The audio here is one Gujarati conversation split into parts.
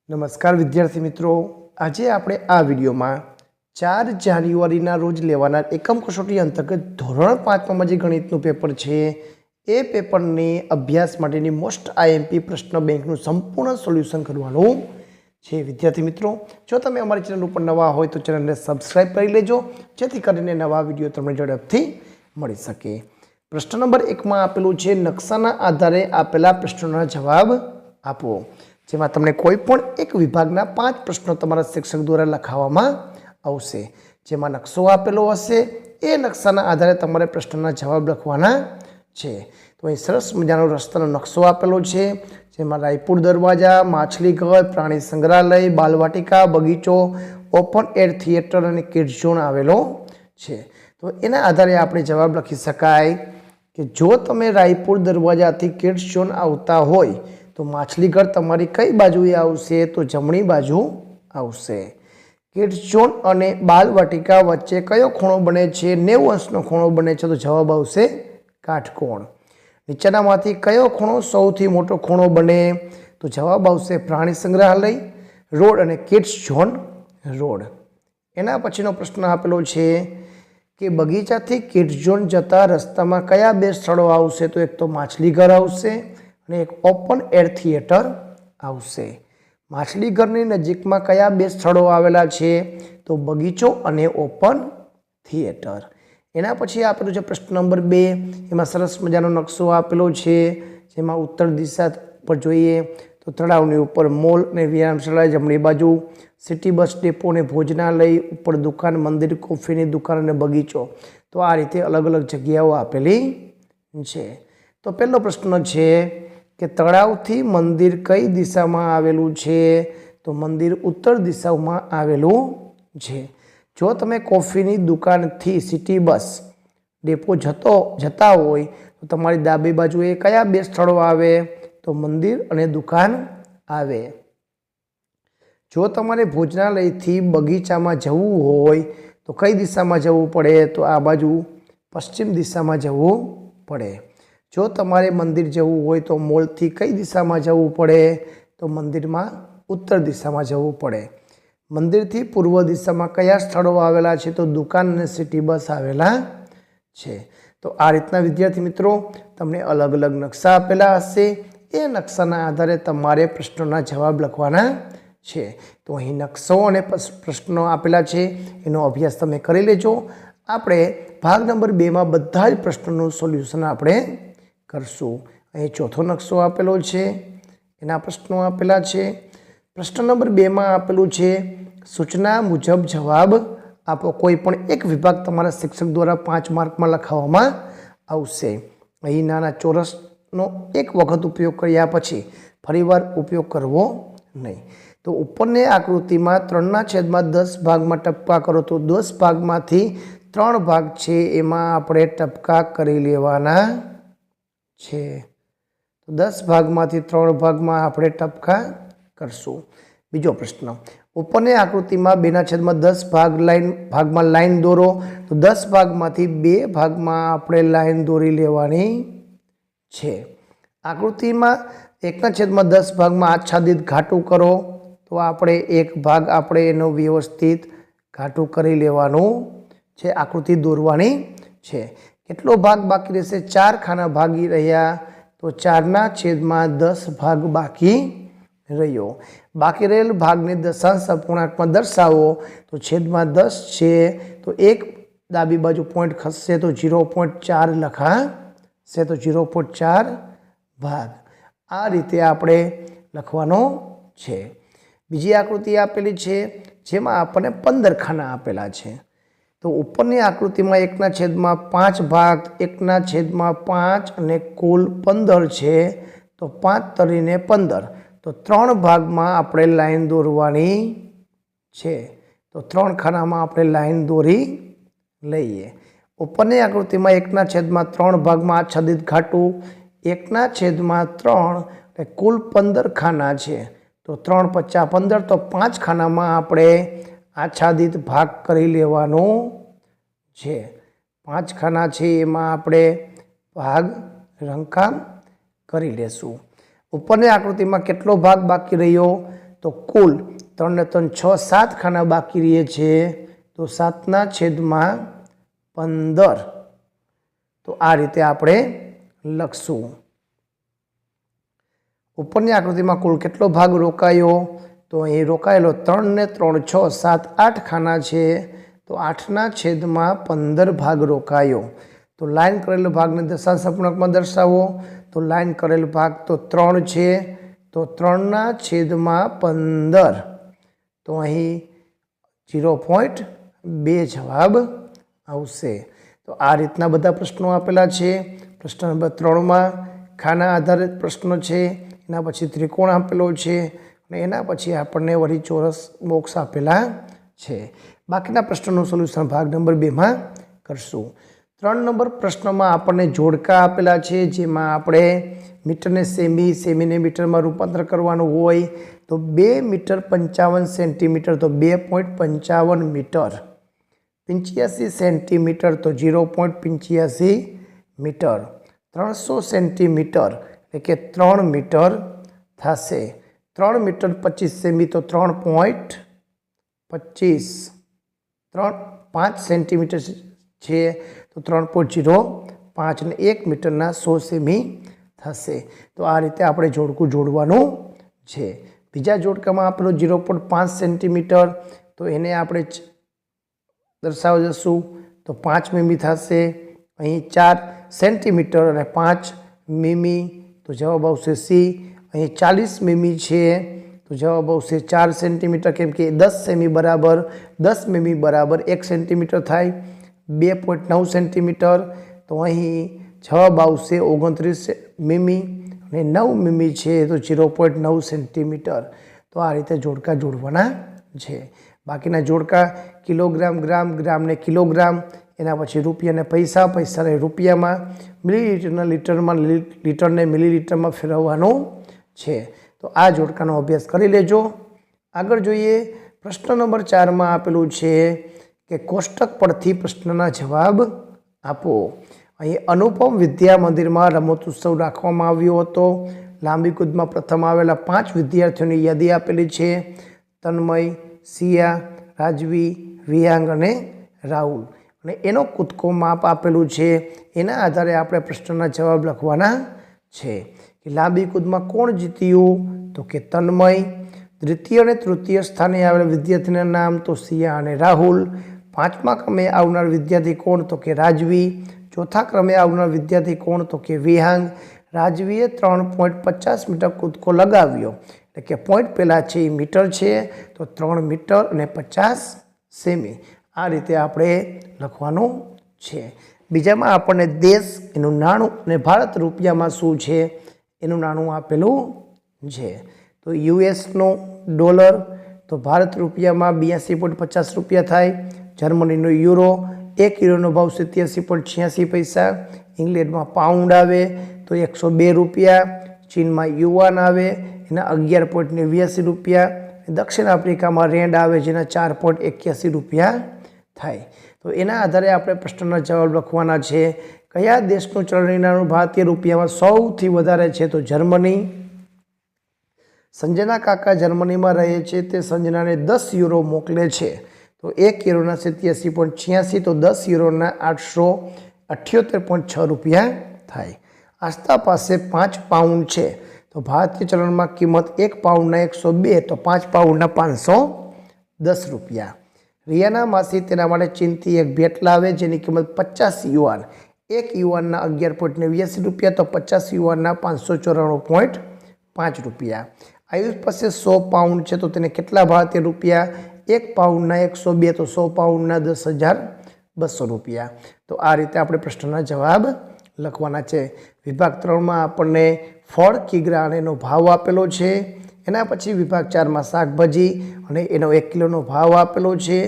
નમસ્કાર વિદ્યાર્થી મિત્રો, આજે આપણે આ વિડીયોમાં 4 જાન્યુઆરીના રોજ લેવાના એકમ કસોટી અંતર્ગત ધોરણ 5માં જે ગણિતનું પેપર છે એ પેપરની અભ્યાસ માટેની મોસ્ટ આઈએમપી પ્રશ્ન બેંકનું સંપૂર્ણ સોલ્યુશન કરવાનું છે। વિદ્યાર્થી મિત્રો, જો તમે અમારી ચેનલ ઉપર નવા હોય તો ચેનલને સબસ્ક્રાઇબ કરી લેજો, જેથી કરીને નવા વિડીયો તમને ઝડપથી મળી શકે। પ્રશ્ન નંબર 1માં આપેલું છે, નકશાના આધારે આપેલા પ્રશ્નોના જવાબ આપો। જેમાં તમને કોઈ પણ એક વિભાગના 5 પ્રશ્નો તમારા શિક્ષક દ્વારા લખાવવામાં આવશે। જેમાં નકશો આપેલો હશે એ નકશાના આધારે તમારે પ્રશ્નના જવાબ લખવાના છે। તો અહીં સરસ મજાનો રસ્તાનો નકશો આપેલો છે, જેમાં રાયપુર દરવાજા, માછલીઘર, પ્રાણી સંગ્રહાલય, બાલવાટિકા, બગીચો, ઓપન એર થિયેટર અને કિડ્સ ઝોન આવેલો છે। તો એના આધારે આપણે જવાબ લખી શકાય કે જો તમે રાયપુર દરવાજાથી કિડ્સ ઝોન આવતા હોય તો માછલીઘર તમારી કઈ બાજુએ આવશે? તો જમણી બાજુ આવશે। કિડ્સ ઝોન અને બાલવાટિકા વચ્ચે કયો ખૂણો બને છે? 90 અંશનો ખૂણો બને છે, તો જવાબ આવશે કાટકોણ। નીચેનામાંથી કયો ખૂણો સૌથી મોટો ખૂણો બને? તો જવાબ આવશે પ્રાણી સંગ્રહાલય રોડ અને કિડ્સ ઝોન રોડ। એના પછીનો પ્રશ્ન આપેલો છે કે બગીચાથી કિડ્સ ઝોન જતા રસ્તામાં કયા 2 સ્થળો આવશે? તો એક તો માછલીઘર આવશે અને એક ઓપન એર થિયેટર આવશે। માછલીઘરની નજીકમાં કયા 2 સ્થળો આવેલા છે? તો બગીચો અને ઓપન થિયેટર। એના પછી આપેલું છે પ્રશ્ન નંબર 2, એમાં સરસ મજાનો નકશો આપેલો છે, જેમાં ઉત્તર દિશા પર જોઈએ તો તળાવની ઉપર મોલ અને વ્યાયામશાળા, જમણી બાજુ સિટી બસ ડેપો અને ભોજનાલય, ઉપર દુકાન, મંદિર, કોફીની દુકાન અને બગીચો। તો આ રીતે અલગ અલગ જગ્યાઓ આપેલી છે। તો પહેલો પ્રશ્ન છે કે તળાવથી મંદિર કઈ દિશામાં આવેલું છે? તો મંદિર ઉત્તર દિશામાં આવેલું છે। જો તમે કોફીની દુકાનથી સિટી બસ ડેપો જતા હોય તો તમારી ડાબી બાજુએ કયા 2 સ્થળો આવે? તો મંદિર અને દુકાન આવે। જો તમારે ભોજનાલયથી બગીચામાં જવું હોય તો કઈ દિશામાં જવું પડે? તો આ બાજુ પશ્ચિમ દિશામાં જવું પડે। જો તમારે મંદિર જવું હોય તો મોલથી કઈ દિશામાં જવું પડે? તો મંદિરમાં ઉત્તર દિશામાં જવું પડે। મંદિરથી પૂર્વ દિશામાં કયા સ્થળો આવેલા છે? તો દુકાન અને સિટી બસ આવેલા છે। તો આ રીતના વિદ્યાર્થી મિત્રો તમને અલગ અલગ નકશા આપેલા હશે, એ નકશાના આધારે તમારે પ્રશ્નોના જવાબ લખવાના છે। તો અહીં નકશો અને પ્રશ્નો આપેલા છે, એનો અભ્યાસ તમે કરી લેજો। આપણે ભાગ નંબર 2માં બધા જ પ્રશ્નોનું સોલ્યુશન આપણે કરશું। અહીં ચોથો નકશો આપેલો છે, એના પ્રશ્નો આપેલા છે। પ્રશ્ન નંબર 2માં આપેલું છે સૂચના મુજબ જવાબ આપો। કોઈ પણ એક વિભાગ તમારા શિક્ષક દ્વારા 5 માર્કમાં લખાવવામાં આવશે। અહીં નાના ચોરસનો એક વખત ઉપયોગ કર્યા પછી ફરીવાર ઉપયોગ કરવો નહીં। તો ઉપરની આકૃતિમાં 3/10 ભાગમાં ટપકા કરો, તો 10 ભાગમાંથી 3 ભાગ છે એમાં આપણે ટપકા કરી લેવાના છે। તો 10 ભાગમાંથી 3 ભાગમાં આપણે ટપકા કરશું। બીજો પ્રશ્ન, ઉપરની આકૃતિમાં 2/10 ભાગમાં લાઈન દોરો, તો 10 ભાગમાંથી 2 ભાગમાં આપણે લાઈન દોરી લેવાની છે। આકૃતિમાં 1/10 ભાગમાં આચ્છાદિત ઘાટું કરો, તો આપણે એક ભાગ આપણે એનો વ્યવસ્થિત ઘાટું કરી લેવાનું છે, આકૃતિ દોરવાની છે। કેટલો ભાગ બાકી રહેશે? 4 ખાના ભાગી રહ્યા, તો 4/10 ભાગ બાકી રહ્યો। બાકી રહેલ ભાગને દશાંશ અપૂર્ણાંકમાં દર્શાવો, તો છેદમાં 10 છે, તો એક ડાબી બાજુ પોઈન્ટ ખસશે તો 0.4 લખાશે, તો 0.4 ભાગ। આ રીતે આપણે લખવાનો છે। બીજી આકૃતિ આપેલી છે, જેમાં આપણને 15 ખાના આપેલા છે। તો ઉપરની આકૃતિમાં 1/5 ભાગ, 1/5 અને કુલ 15 છે, તો 5 તરીને 15, તો 3 ભાગમાં આપણે લાઈન દોરવાની છે। તો 3 ખાનામાં આપણે લાઈન દોરી લઈએ। ઉપરની આકૃતિમાં 1/3 ભાગમાં આચ્છાદિત ઘાટું, 1/3 એટલે કુલ 15 ખાના છે, તો 3 × 5 = 15, તો 5 ખાનામાં આપણે આચ્છાદિત ભાગ કરી લેવાનો છે। 5 ખાના છે એમાં આપણે ભાગ રંગકામ કરી લેશું। ઉપરની આકૃતિમાં કેટલો ભાગ બાકી રહ્યો? તો કુલ 3 ને 3 6 7 ખાના બાકી રહે છે, તો 7/15. તો આ રીતે આપણે લખશું. ઉપરની આકૃતિમાં કુલ કેટલો ભાગ રોકાયો? તો અહીં રોકાયેલો 3 ને 3 6 7 8 ખાના છે, તો 8/15 ભાગ રોકાયો. તો લાઈન કરેલો ભાગને દશાંશ અપૂર્ણાંકમાં દર્શાવો. તો લાઈન કરેલ ભાગ તો 3 છે, તો 3/15. તો અહીં 0.2 જવાબ આવશે. તો આ રીતના બધા પ્રશ્નો આપેલા છે. પ્રશ્ન નંબર 3માં ખાના આધારિત પ્રશ્નો છે, એના પછી ત્રિકોણ આપેલો છે અને એના પછી આપણને વળી ચોરસ બોક્સ આપેલા છે. બાકીના પ્રશ્નોનું સોલ્યુશન ભાગ નંબર 2માં કરશું. 3 નંબર પ્રશ્નમાં આપણને જોડકા આપેલા છે, જેમાં આપણે મીટરને સેમી, સેમીને મીટરમાં રૂપાંતર કરવાનું હોય. તો 2 મીટર 55 સેન્ટીમીટર તો 2.55 મીટર, 85 સેન્ટીમીટર તો 0.85 મીટર, 300 સેન્ટીમીટર એટલે કે 3 મીટર થશે. 3 મીટર 25 સેમી તો 3.25, 5 સેન્ટીમીટર છે તો 3.05 અને 1 મીટરના 100 સેમી થશે. તો આ રીતે આપણે જોડકું જોડવાનું છે. બીજા જોડકામાં આપેલું 0.5 સેન્ટીમીટર, તો એને આપણે દર્શાવવા જશું તો 5 મીમી થશે. અહીં 4 સેન્ટીમીટર અને 5 મીમી, તો જવાબ આવશે સી. અહીં 40 મીમી છે, તો જવાબ આવશે 4 સેન્ટીમીટર, કેમ કે 10 સેમી બરાબર 10 મીમી બરાબર 1 સેન્ટીમીટર થાય. 2.9 સેન્ટીમીટર, તો અહીં જવાબ આવશે 29 મીમી અને 9 મીમી છે તો 0.9 સેન્ટીમીટર. તો આ રીતે જોડકા જોડવાના છે. બાકીના જોડકા કિલોગ્રામ, ગ્રામ, ગ્રામને કિલોગ્રામ, એના પછી રૂપિયાને પૈસા, પૈસાને રૂપિયામાં, મિલીલીટરના લીટરમાં, લીટરને મિલીલીટરમાં ફેરવવાનું છે. તો આ જોડકાનો અભ્યાસ કરી લેજો. આગળ જોઈએ. પ્રશ્ન નંબર 4માં આપેલું છે કે કોષ્ટક પરથી પ્રશ્નના જવાબ આપો. અહીં અનુપમ વિદ્યા મંદિરમાં રમતોત્સવ રાખવામાં આવ્યો હતો. લાંબી કૂદમાં પ્રથમ આવેલા 5 વિદ્યાર્થીઓની યાદી આપેલી છે. તન્મય, સિયા, રાજવી, વિહાંગ અને રાહુલ. અને એનો કૂદકો માપ આપેલું છે. એના આધારે આપણે પ્રશ્નના જવાબ લખવાના છે. કે લાંબી કૂદમાં કોણ જીત્યું? તો કે તન્મય. દ્વિતીય અને તૃતીય સ્થાને આવેલા વિદ્યાર્થીના નામ તો સિયા અને રાહુલ. 5મા ક્રમે આવનાર વિદ્યાર્થી કોણ? તો કે રાજવી. 4થા ક્રમે આવનાર વિદ્યાર્થી કોણ? તો કે વિહાંગ. રાજવીએ 3.50 મીટર કૂદકો લગાવ્યો, એટલે કે પોઈન્ટ પહેલાં છે એ મીટર છે, તો 3 મીટર અને 50 સેમી. આ રીતે આપણે લખવાનું છે. બીજામાં આપણને દેશ, એનું નાણું અને ભારત રૂપિયામાં શું છે એનું નાણું આપેલું છે. તો યુએસનો ડોલર, તો ભારત રૂપિયામાં 82.50 રૂપિયા થાય. જર્મનીનો યુરો, 1 યુરોનો ભાવ 87.86 પૈસા. ઇંગ્લેન્ડમાં પાઉન્ડ આવે તો 102 રૂપિયા. ચીનમાં યુવાન આવે એના 11.89 રૂપિયા. દક્ષિણ આફ્રિકામાં રેન્ડ આવે જેના 4.81 રૂપિયા થાય. તો એના આધારે આપણે પ્રશ્નના જવાબ લખવાના છે. કયા દેશનું ચલણી નાણું ભારતીય રૂપિયામાં સૌથી વધારે છે? તો જર્મની. સંજયના કાકા જર્મનીમાં રહે છે, તે સંજનાને 10 યુરો મોકલે છે. તો 1 યુરોના 87.86, તો 10 યુરોના 878.6 રૂપિયા થાય. આસ્થા પાસે 5 પાઉન્ડ છે, તો ભારતીય ચલણમાં કિંમત 1 પાઉન્ડના 102, તો 5 પાઉન્ડના 510 રૂપિયા. રિયાના માસી તેના માટે ચીનથી એક ભેટ લાવે જેની કિંમત 50 યુઆન. 1 યુઆનના 11.89 રૂપિયા, તો 50 યુઆનના 594.5 રૂપિયા. આયુષ પાસે 100 પાઉન્ડ છે, તો તેને કેટલા ભારતીય રૂપિયા? 1 પાઉન્ડના 102, તો 100 પાઉન્ડના 10,200 રૂપિયા. તો આ રીતે આપણે પ્રશ્નના જવાબ લખવાના છે. વિભાગ 3માં આપણને ફળ, કિગ્રા અને એનો ભાવ આપેલો છે. એના પછી વિભાગ 4માં શાકભાજી અને એનો 1 કિલોનો ભાવ આપેલો છે.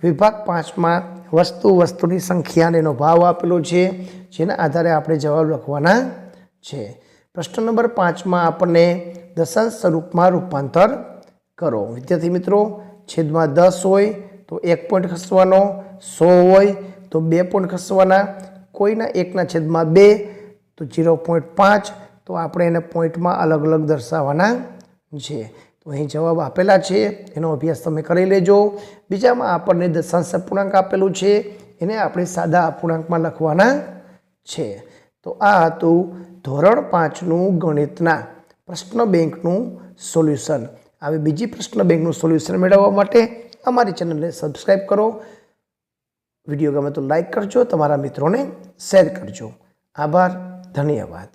વિભાગ 5માં વસ્તુની સંખ્યા અને એનો ભાવ આપેલો છે, જેના આધારે આપણે જવાબ લખવાના છે. પ્રશ્ન નંબર 5માં આપણને દશાંશ સ્વરૂપમાં રૂપાંતર કરો. વિદ્યાર્થી મિત્રો, છેદમાં 10 હોય તો 1 પોઈન્ટ ખસવાનો, 100 હોય તો 2 પોઈન્ટ ખસવાના, કોઈના 1ના છેદમાં 2 તો 0.5, તો આપણે એને પોઈન્ટમાં અલગ અલગ દર્શાવવાના છે. તો અહીં જવાબ આપેલા છે, એનો અભ્યાસ તમે કરી લેજો. બીજામાં આપણને દશાંશ અપૂર્ણાંક આપેલું છે, એને આપણે સાદા અપૂર્ણાંકમાં લખવાના છે. તો આ હતું ધોરણ 5નું ગણિતના પ્રશ્ન બેંકનું સોલ્યુશન. આવી બીજી પ્રશ્ન બેંકનું સોલ્યુશન મેળવવા માટે અમારી ચેનલને સબસ્ક્રાઈબ કરો. વિડીયો ગમે તો લાઈક કરજો, તમારા મિત્રોને શેર કરજો. આભાર, ધન્યવાદ.